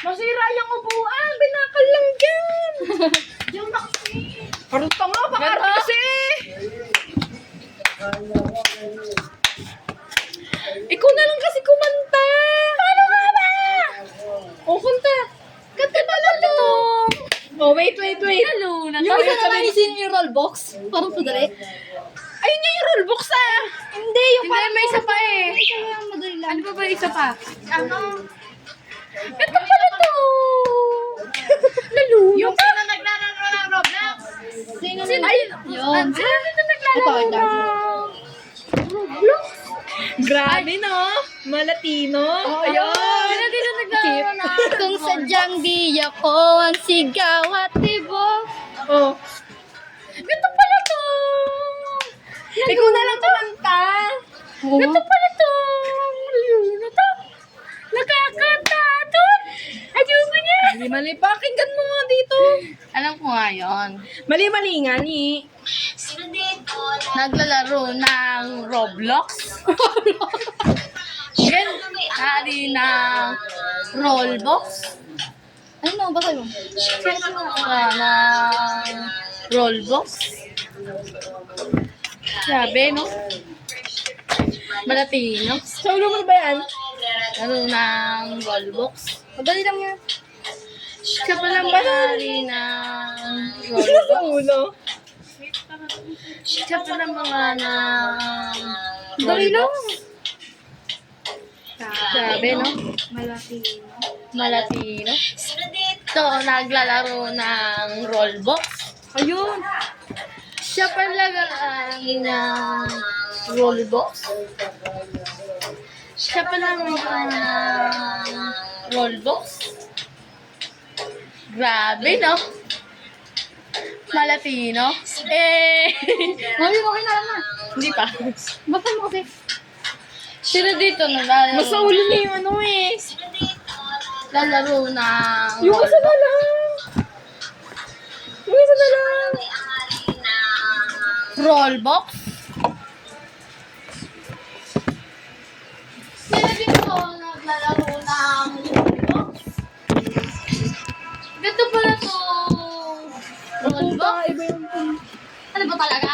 Masira yung upuan. Binakal lang dyan. Yung naksi. Parang pa nga, baka kasi. Ikaw na lang kasi kumanta. Paano nga ba? O, kanta. Kanta pala to. Oh, wait. Hello, Yung isa naman yung rollbox. Parang padali. Ayun yung rollbox ah. Hindi, yung Hindi, may isa pa eh. madali lang. Ano pa ba isa pa? Ano? Ito pala to. Lalo. Yung sino naglalaro ng Roblox? Sino? Ay, Yun. sino dito naglalaro Ito, ng Roblox? Grabe no? Malatino. Ayun. Sino dito naglalaro na? Kung sadyang di ako ang sigaw at tibok. Oh. Ito pala to. Ikaw na lang kumanta. Ito pala to. Ano to? Nakakatatot. Ayoko niya. Mali-mali. Pakinggan mo nga dito. Alam ko nga yun. Mali-mali nga ni. Naglalaro ng Roblox. Yan, hari ng Rollbox. Ano mo, baka mo? Ng Rollbox. Sabi, no? Malatino. Sa ulo mo ba yan? Laro ng Rollbox. Madali lang yan. Siya pa lang ba? Hari ng Sa Rollbox. ulo. Siya pa lang mga ng Dali lang. Rollbox. Sabi, no? Malatino. Ito, naglalaro ng Rollbox. Ayun. Siya pala ng Rollbox. Siya pala ng Rollbox. Grabe, no? Malatino. Mami, okay na lang na. Hindi pa. Basta mo kasi. Sino dito naglalaro? Mas sa ulo niya yung ano eh. Lalaro ng Yung isa na lang. Yung isa na lang. Rollbox. Sino dito naglalaro ng Rollbox? Ganito pala to. Rollbox? Iba yung... Ano ba talaga?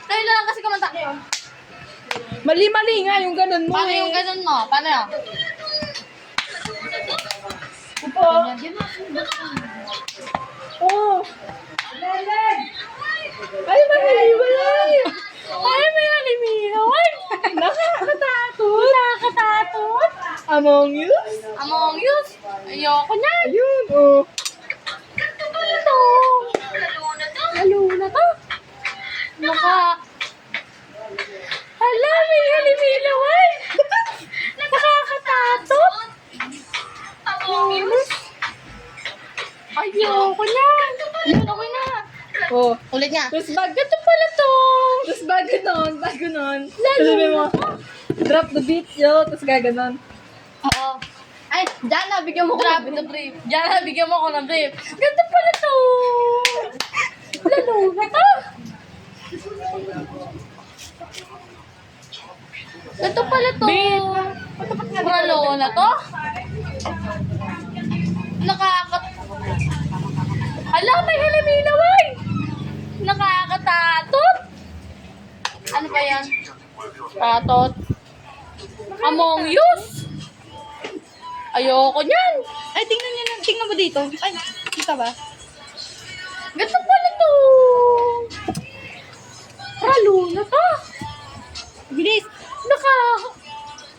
Kayo na lang kasi kumanta kayo. Mali-mali nga yung ganun mo Paano eh. yung ganun mo? Paano yun? Upo. Oh. Ay, mali-mali. Ay, may alimino. Ay, nakakatakot. Nakakatakot. Among Us? Among Us? Ayoko na. Ayun, oh. Ito. Lalo na to. Hala, may alimino. Ay, nakakatatot. Ayoko na. Ayun, okay na. Oh. Ulit nga. Tapos ganito pala to. Tapos bago nun. Sabi mo, drop the beat, yo. Tapos gaganon. Oo. Ay, dyan na, bigyan mo ko. Drop the brief. Diyan na, bigyan mo ako ng brief. Ganito pala to. Lalo na to. Ito pala to. Ralo na to. Hala, may halimina, way! Nakakatatot. Ano ba yan? Tatot. Among Us. Ayoko niyan. Ay, tingnan mo dito. Ay, kita ba? Ganito pala to. Lalo na to. Bilis.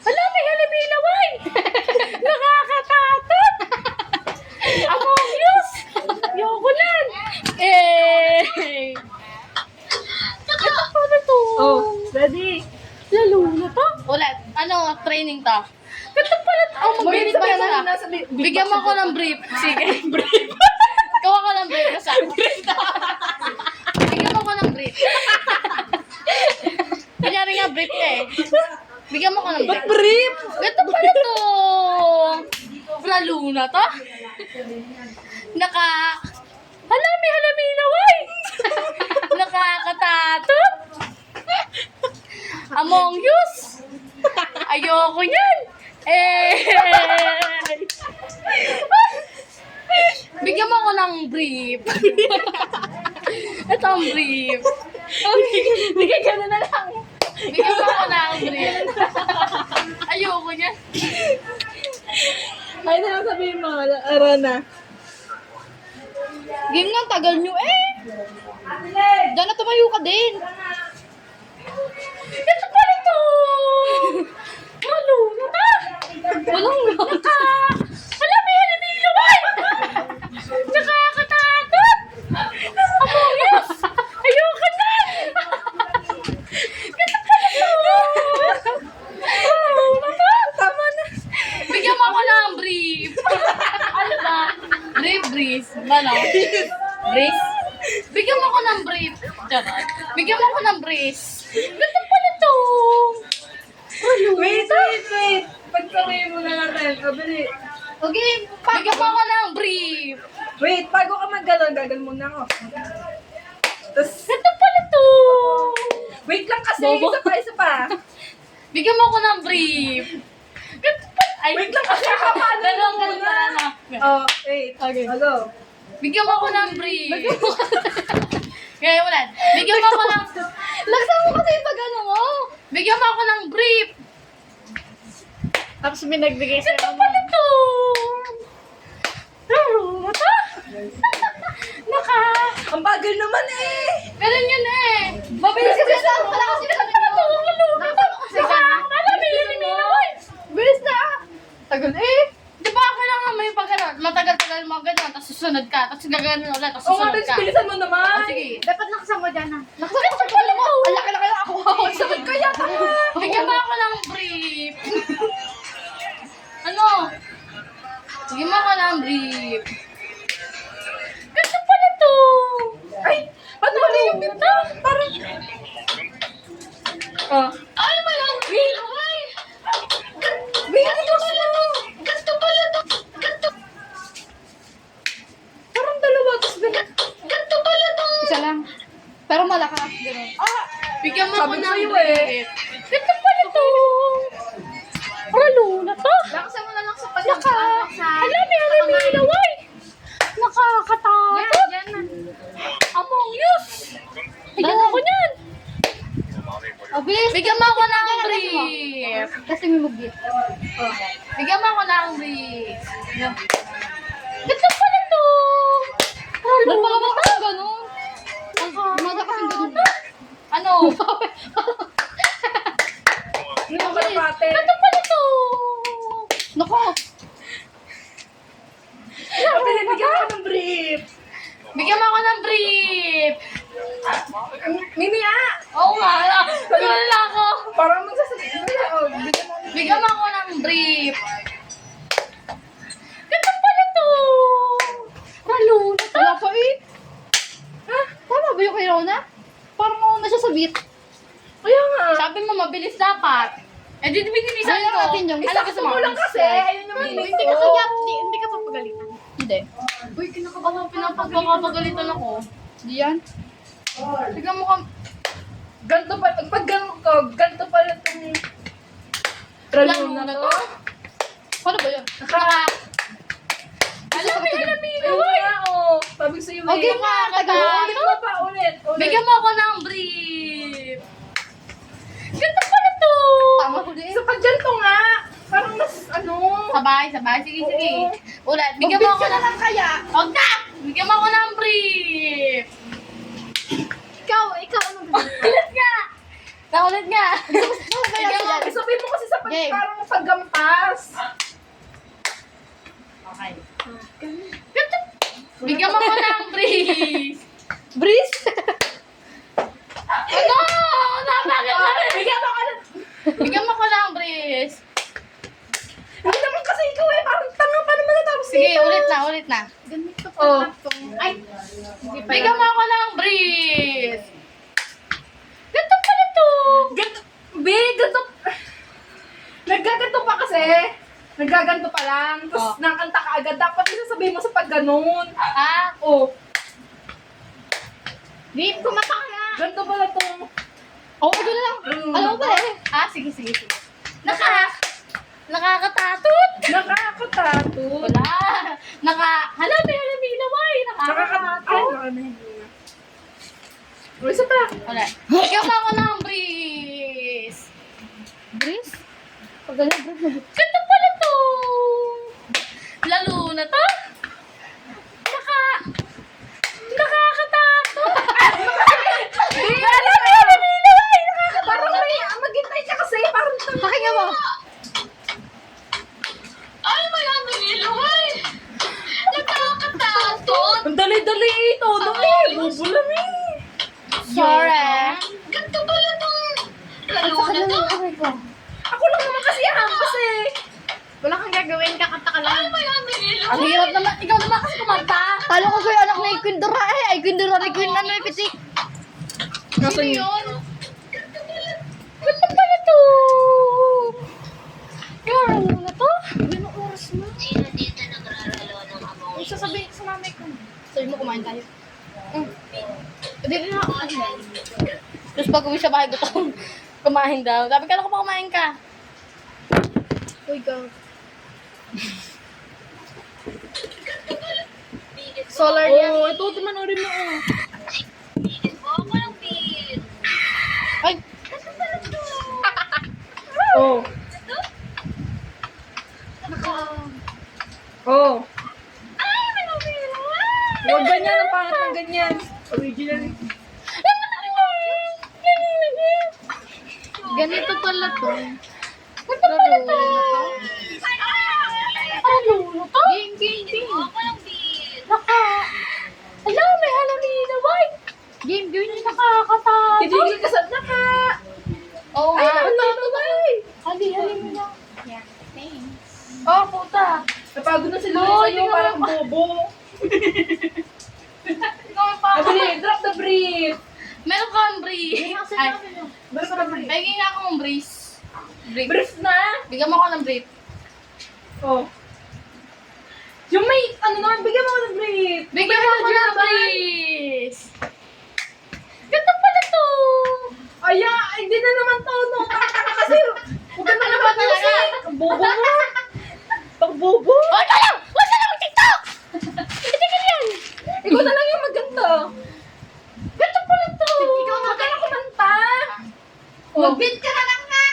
Hala, may halimina, way! Nakakatatot. Among Us. Ayoko lan. Ganito pala to. Oh, ready? Lalo na to. Ulit. Ano, training to? Ganito pala to. Oh, Mag-brief magbibigay ka ka na. na. Bigyan mo ako ng brief. Sige. Brief. Gawa ka ng brief. Basta. Bigyan mo ako ng brief. Kanyari nga brief ka eh. Bigyan mo ako ng Ba't brief. brief? Ito pala to. Lalo na to. Hala, may halamina, way! Nakakatatot. Among Us. Ayoko yan. ng brief. Ito ang brief. Bigay ka na lang. Bigyan mo ako ng brief. Ayoko niya. Ay, na lang sabihin mo, Arana. Game nga, tagal nyo eh. Diyan na tumayo ka din. Ito pala ito. Malo na ka. Walang naka. Alam mo yan, hindi naman. Nakakatakot. Yes. Ayoko na. Ito pala ito. Malo na ka. Tama na. Bigyan mo ako ng brief. Ano ba? Brief, breeze. Ba no? Breeze? Bigyan mo ako ng brief. Charot. Bigyan mo ako ng breeze. Ganda pala to. Wait. Pagsabihin mo na natin. Kabili. Okay, bigyan mo ako ng brief. Wait, bago ka maggalon, gagal muna ako. Tapos, Ganda pala to. wait lang kasi, Bobo. isa pa. Bigyan mo ako ng brief. Ganda pala. Ay, Wait lang kasi, paano Dalawang muna? ganda na. Oh, wait. Okay. Go. Bigyan mo ako ng brief. Kaya wala. Bigyan mo ako ng... Laksan mo kasi yung pag-ano mo. Bigyan mo ako ng brief. Tapos may nagbigay sa'yo. Ito pala to. Mata. Naka. Ang bagal naman eh. Ganun yun eh. Mabilis kasi sa wala kasi na kami to. Bilis na. Tagal eh. Di ba kailangan may pag-ano, matagal-tagal mo ganun, tapos susunod ka, tapos gagano ulit, tapos Oo nga, susunod ka. bilisan mo naman. Oh, sige. Dapat nakasama dyan na. Nakasama ko pala mo. Ang laki-laki na ako. Sakit kaya ka. Bigyan mo ako ng brief. Ano? Bigyan mo ako ng brief. Ganda pala to. Ay, ba't wala yung bita? Parang... Oh. Ay, walang brief. Ay. Ganito pala. Ganito pala to. Ganito. Parang dalawa. Tapos Ganito pala to. Isa lang. Pero malakas. Ganun. Bigyan mo ako Sabi ko ng sa'yo brief. Ganito pala to. Ralo na to. Lakasan mo na lang sa Naka. Alam mo, alam mo, ilaway. Nakakatakot. Yan na. Among Us. Bigyan mo ako niyan. O, bilis. Bigyan mo ako ng brief. Kasi may mag-gift. Bigyan mo ako ng brief. Ganda pala to. Ba't mga bata ganun? Umaga kasing ganun. Ano? Hindi mo kalapate. Ganda pala to. Nako. Binibigyan ko ng brief. Bigyan mo ako ng brief. Mimi Oo nga. Wala na ako. Parang magsasabihin mo na. Oh, bigyan mo. Bigyan mo ako ng brief. Ganda pala to. Ralo na to. Wala pa eh. Ha? Tama ba yung kay Rona? Parang mauna siya sa beat. Kaya nga. Sabi mo mabilis dapat. Eh, di binilisan Ayaw ko. natin yung Ano gusto Isakto mo lang kasi. Ayun yung hiling Hindi ka ko. kaya, hindi ka papagalitan. Hindi. Uy, kinakabahan. Pinapagpapagalitan ako. Hindi yan. Tignan mo ka. Ganto pa. Pag ganto ka, ganto pala itong... Ralo na to. Paano ba yun? Naka. Alam mo, Ayun nga, oh. Sabi ko sa'yo, Okay eh. nga, tagal. Ulit mo pa, ulit. Bigyan mo ako ng brief. Ganda pala to. Tama ko din. Sa pagganto nga. Parang mas, ano... Sabay. Sige. Ulit. Bigyan mo ako Magbigyan na ng... lang kaya. Huwag na! Bigyan mo ako ng brief. Ikaw, ano ba? Ulit nga. Ulit nga. Bigyan mo. Sabihin mo kasi sa Game. parang paggampas. Okay. Ganda. Bigyan mo ako ng brief. Breeze? Ano? Napakit na rin. Bigyan mo ka na. Bigyan mo ko ng brief. Hindi naman kasi ikaw eh. Parang tanga pa naman natapos Sige, ulit na. Ganito Oh. Ay, Bigyan mo ako ng brief. Ganito pala to. Ganto. Ganto. Naggaganto pa kasi. Naggaganto pa lang. Tapos nakanta ka agad. Dapat isasabihin mo sa pag ganun. Ah, Oh. Babe, kumata ka na. Ganto pala to. Oo, gano'n lang. Alam mo ba eh? sige. Nakakatatot. Nakakatato. Wala. Hala, may laway. Isa pa. Wala. Bigyan mo ako ng breeze. Breeze? Pag ganyan, breeze. Ganda pala to. Lalo na to. Nakakatakot. Parang may maghintay ka kasi. Parang Pakinggan mo. Ay, may nilaway. Nakakatakot. ang dali-dali ito. Dali. Bubulam eh. Sorry. Ganda pala to. Lalo Saka na na to. lang ako ko. Ako lang naman kasi hampas eh. Wala kang gagawin, kakanta ka lang. Ang hirap naman. Ikaw naman kasi kumanta. Kala ko kayo anak na Ikundura eh. Ay, Ikundura ni Queen ano eh, pitik. Nasaan yun? Yun. Ganda pala to. Yun, ano na to? Anong oras na? Ay, sasabihin sa mamay ko. Sabi mo, kumain tayo. Hindi rin ako. Tapos pag uwi sa bahay, gutom. Kumain daw. Sabi ka, ako pa kumain ka. Uy, go. Solar yan. Oo, ito manorin mo. Ay, Oh. Oh. Huwag ganyan, ang pangat ng ganyan. Original. ganito pala to. Ano na to? Game, game, game. Alam, may halamina, boy. Game, game. Nakakatakot. Titigil ka sa naka. Oo Ay, nga. natutulay. Hali mo na. Yeah, thanks. Oh, puta. Napagod na si No, Lola hindi sa'yo, ka parang bobo. Ikaw pa. Abili, drop the brief. Meron ka ang breeze. Ay, Drop the brief. bigyan nga akong breeze. Brief. Brief na. Bigyan mo ako ng brief. Oh. Yung may, ano naman, bigyan mo ako ng brief. Bigyan mo ako ng breeze. Ganda pala to. Aya, hindi na naman to, no. Kasi, huwag ka na Ano ba talaga? Ang bobo mo. Pag bobo. Huwag ka lang! Huwag ka lang mag-tiktok! Itigil yan! Ikaw na lang yung maganda. Ganda pala to. Ikaw na ka na kumanta. Oh. Mag-beat ka na lang nga.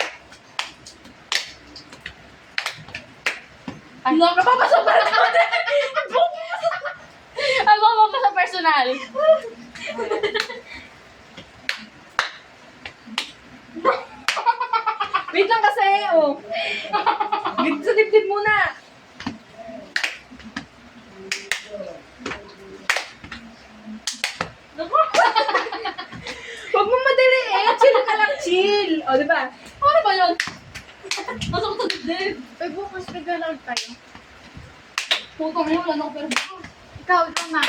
Ano? Napapasok pa rin ako. Ano mo pa sa personal? Wait lang kasi, oh. Dito sa dibdib muna. Huwag mo madali eh. Chill ka lang, chill. O, di ba? Ano ba yun? Masok sa dibdib. Uy, bukas nag-allow tayo. Puto mo yun, ano pero Ikaw na.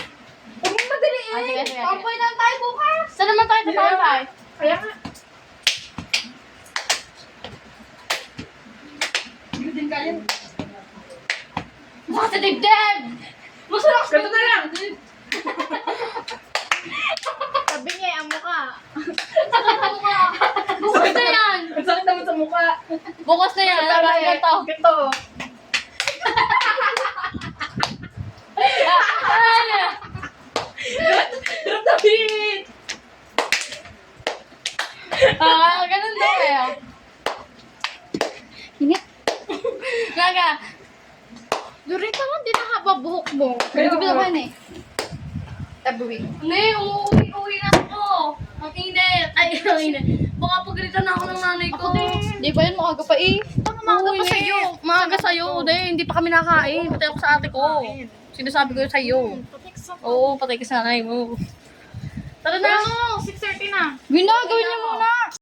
Huwag mo madali eh. Ah, sige, sige. Pampoy lang tayo bukas. Saan naman tayo tatambay? Kaya nga. Hindi din kaya. Masok sa dibdib! Masarap sa Ganito na lang. Sabi niya, amo ka. Bukas na yan! Ang sakit naman sa mukha. Bukas na yan! Ano ba ganito? Ganito. Ano? Drop the beat. Ah, ganun daw eh. Hinit. Naga, Durin ka lang, di na haba buhok mo. Kaya Pero nga. naman eh. Every week. hindi, uwi na ako. Ang init. Ay, ang init. Baka pagalitan na ako ng nanay ko. Di ba yun, maaga pa eh. Tama, maaga pa sa'yo. Maaga sa'yo. Hindi pa kami nakain. Patay ako sa ate ko. Sinasabi ko yun sa'yo. Oo, patay ka sa nanay mo. Tara na. Ano, 6:30 na. Ginagawin niya muna.